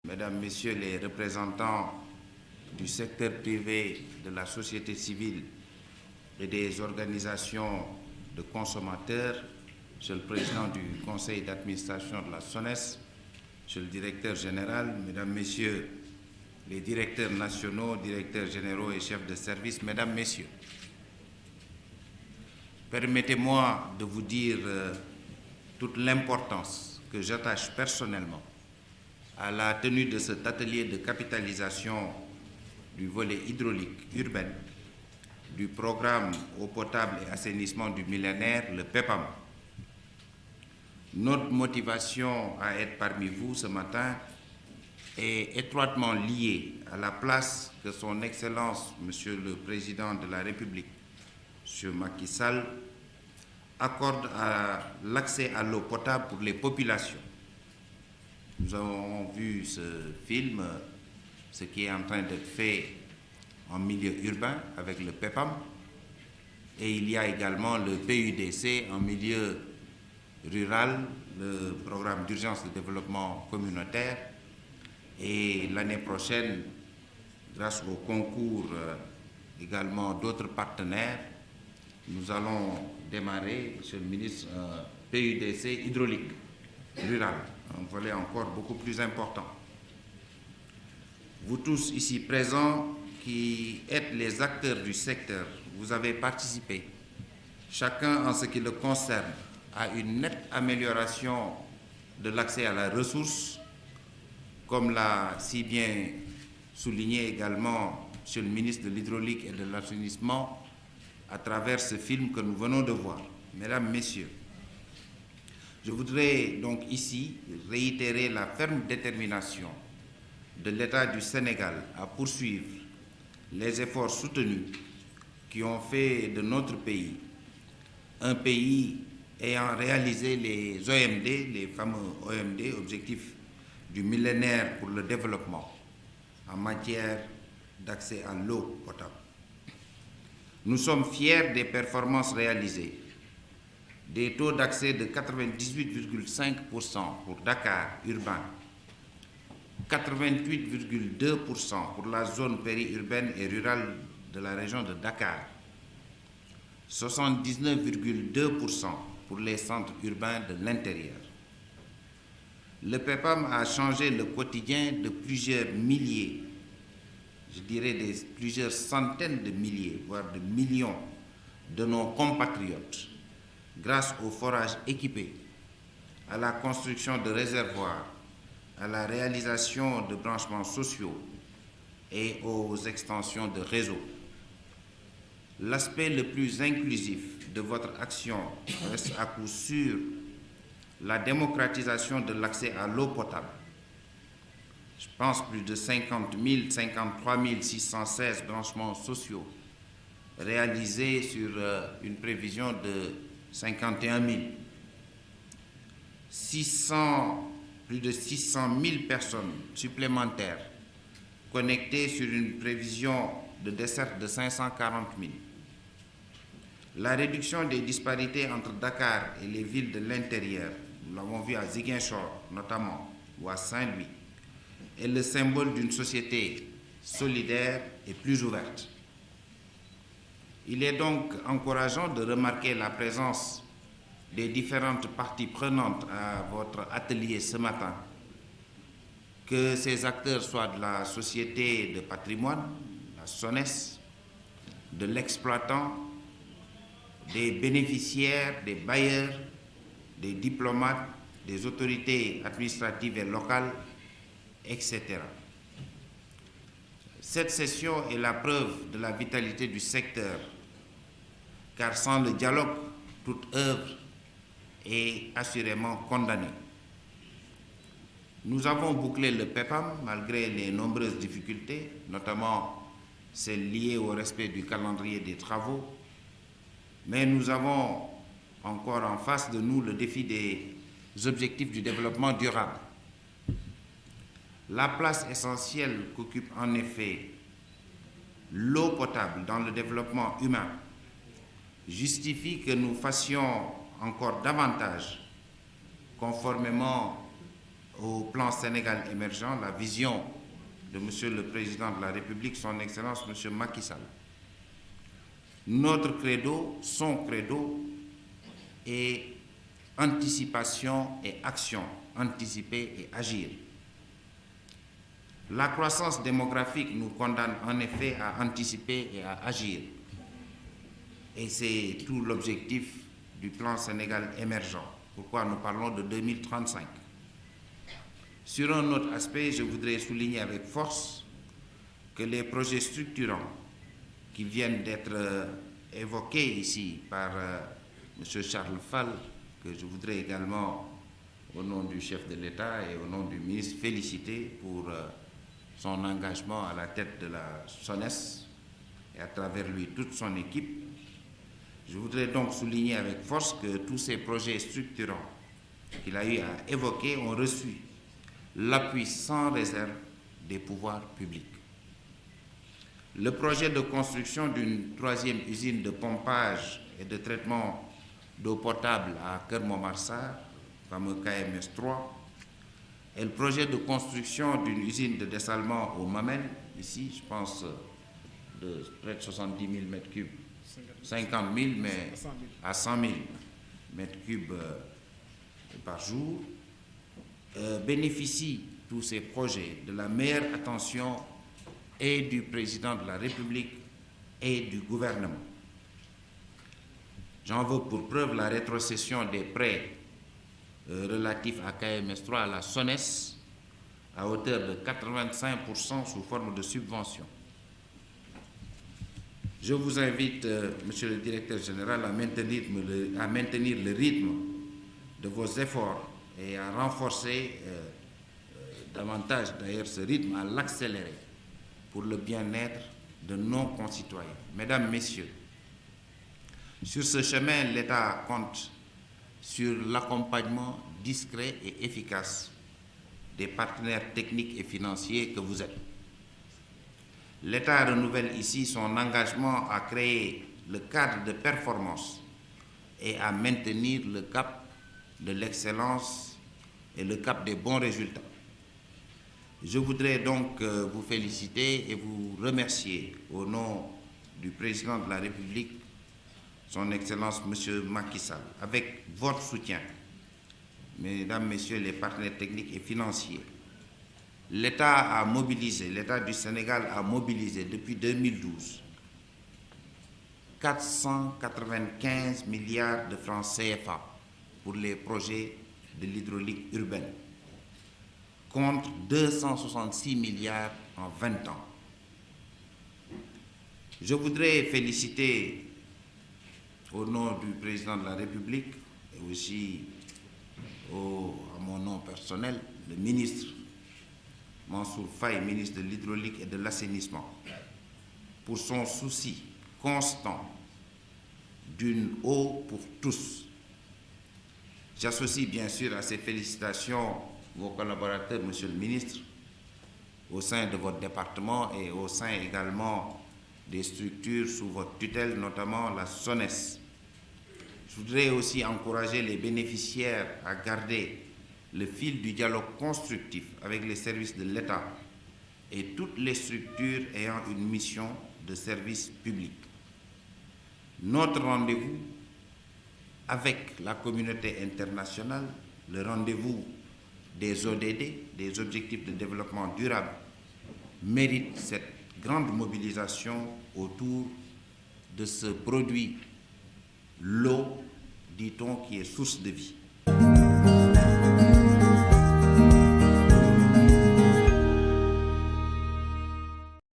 Mesdames, Messieurs les représentants du secteur privé, de la société civile et des organisations de consommateurs, Monsieur le Président du Conseil d'administration de la SONES, Monsieur le Directeur général, Mesdames, Messieurs les directeurs nationaux, directeurs généraux et chefs de service, Mesdames, Messieurs, permettez-moi de vous dire toute l'importance que j'attache personnellement à la tenue de cet atelier de capitalisation du volet hydraulique urbain du programme eau potable et assainissement du millénaire, le PEPAM. Notre motivation à être parmi vous ce matin est étroitement liée à la place que son Excellence, Monsieur le Président de la République, M. Macky Sall, accorde à l'accès à l'eau potable pour les populations. Nous avons vu ce film, ce qui est en train d'être fait en milieu urbain avec le PEPAM, et il y a également le PUDC en milieu rural, le programme d'urgence de développement communautaire, et l'année prochaine, grâce au concours également d'autres partenaires, nous allons démarrer, Monsieur le ministre, un PUDC hydraulique rural, un volet encore beaucoup plus important. Vous tous ici présents qui êtes les acteurs du secteur, vous avez participé, chacun en ce qui le concerne, à une nette amélioration de l'accès à la ressource, comme l'a si bien souligné également Monsieur le ministre de l'Hydraulique et de l'Assainissement à travers ce film que nous venons de voir. Mesdames, Messieurs, je voudrais donc ici réitérer la ferme détermination de l'État du Sénégal à poursuivre les efforts soutenus qui ont fait de notre pays un pays ayant réalisé les OMD, les fameux OMD, Objectifs du millénaire pour le développement en matière d'accès à l'eau potable. Nous sommes fiers des performances réalisées, des taux d'accès de 98,5% pour Dakar urbain, 88,2% pour la zone périurbaine et rurale de la région de Dakar, 79,2% pour les centres urbains de l'intérieur. Le PEPAM a changé le quotidien de plusieurs milliers, je dirais plusieurs centaines de milliers, voire de millions de nos compatriotes, grâce aux forages équipés, à la construction de réservoirs, à la réalisation de branchements sociaux et aux extensions de réseaux. L'aspect le plus inclusif de votre action reste à coup sûr la démocratisation de l'accès à l'eau potable. Je pense plus de 53 616 branchements sociaux réalisés sur une prévision de 51 000. Plus de 600 000 personnes supplémentaires connectées sur une prévision de desserte de 540 000. La réduction des disparités entre Dakar et les villes de l'intérieur, nous l'avons vu à Ziguinchor notamment, ou à Saint-Louis, est le symbole d'une société solidaire et plus ouverte. Il est donc encourageant de remarquer la présence des différentes parties prenantes à votre atelier ce matin, que ces acteurs soient de la société de patrimoine, la SONES, de l'exploitant, des bénéficiaires, des bailleurs, des diplomates, des autorités administratives et locales, etc. Cette session est la preuve de la vitalité du secteur, car sans le dialogue, toute œuvre est assurément condamnée. Nous avons bouclé le PEPAM malgré les nombreuses difficultés, notamment celles liées au respect du calendrier des travaux, mais nous avons encore en face de nous le défi des objectifs du développement durable. La place essentielle qu'occupe en effet l'eau potable dans le développement humain justifie que nous fassions encore davantage, conformément au plan Sénégal émergent, la vision de Monsieur le Président de la République, son Excellence Monsieur Macky Sall. Notre credo, son credo, est anticipation et action, anticiper et agir. La croissance démographique nous condamne en effet à anticiper et à agir. Et c'est tout l'objectif du plan Sénégal émergent. Pourquoi nous parlons de 2035. Sur un autre aspect, je voudrais souligner avec force que les projets structurants qui viennent d'être évoqués ici par M. Charles Fall, que je voudrais également, au nom du chef de l'État et au nom du ministre, féliciter pour son engagement à la tête de la SONES et à travers lui toute son équipe. Je voudrais donc souligner avec force que tous ces projets structurants qu'il a eu à évoquer ont reçu l'appui sans réserve des pouvoirs publics. Le projet de construction d'une 3e usine de pompage et de traitement d'eau potable à Keur-Momar-Sarr, fameux KMS 3, et le projet de construction d'une usine de dessalement au Mamel, ici, je pense, de près de 70 000 mètres cubes, 50 000, mais à 100 000 mètres cubes par jour, bénéficient tous ces projets de la meilleure attention et du président de la République et du gouvernement. J'en veux pour preuve la rétrocession des prêts relatifs à KMS 3 à la SONES à hauteur de 85% sous forme de subvention. Je vous invite, Monsieur le Directeur général, à maintenir le rythme de vos efforts et à renforcer davantage d'ailleurs ce rythme, à l'accélérer pour le bien-être de nos concitoyens. Mesdames, Messieurs, sur ce chemin, l'État compte sur l'accompagnement discret et efficace des partenaires techniques et financiers que vous êtes. L'État renouvelle ici son engagement à créer le cadre de performance et à maintenir le cap de l'excellence et le cap des bons résultats. Je voudrais donc vous féliciter et vous remercier au nom du Président de la République, son Excellence M. Macky Sall. Avec votre soutien, Mesdames, Messieurs les partenaires techniques et financiers, l'État du Sénégal a mobilisé depuis 2012 495 milliards de francs CFA pour les projets de l'hydraulique urbaine, contre 266 milliards en 20 ans. Je voudrais féliciter, au nom du Président de la République, et aussi à mon nom personnel, le ministre Mansour Faye, ministre de l'Hydraulique et de l'Assainissement, pour son souci constant d'une eau pour tous. J'associe bien sûr à ces félicitations vos collaborateurs, Monsieur le ministre, au sein de votre département et au sein également des structures sous votre tutelle, notamment la SONES. Je voudrais aussi encourager les bénéficiaires à garder le fil du dialogue constructif avec les services de l'État et toutes les structures ayant une mission de service public. Notre rendez-vous avec la communauté internationale, le rendez-vous des ODD, des objectifs de développement durable, mérite cette grande mobilisation autour de ce produit, l'eau, dit-on, qui est source de vie.